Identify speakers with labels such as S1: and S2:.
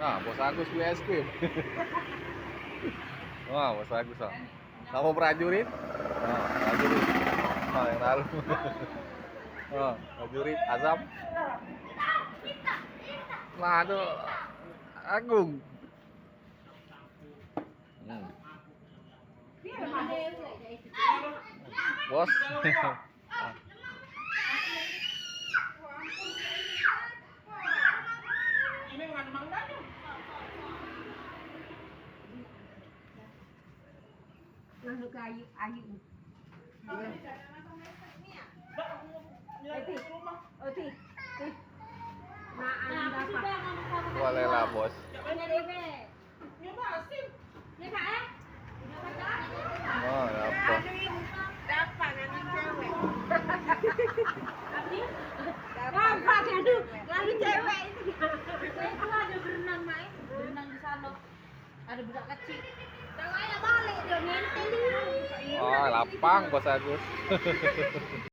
S1: Nah, Bos Agus beli es krim. Wah, Bos Agus. Ah. Kamu prajurit? Nah, prajurit. Nah, yang lalu. Oh, prajurit Azam. Nah, aduh, Agung. Hmm. Bos. Ah.
S2: Lalu ke ayu ayu.
S1: Boleh lah, Bos. Oh, apa?
S2: Gampang, aduh, lalu cewek itu. Itu ada berenang, Mai. Berenang di sana. Ada budak kecil. Tangannya balik dia nyentil.
S1: Oh, lapang Bos Agus.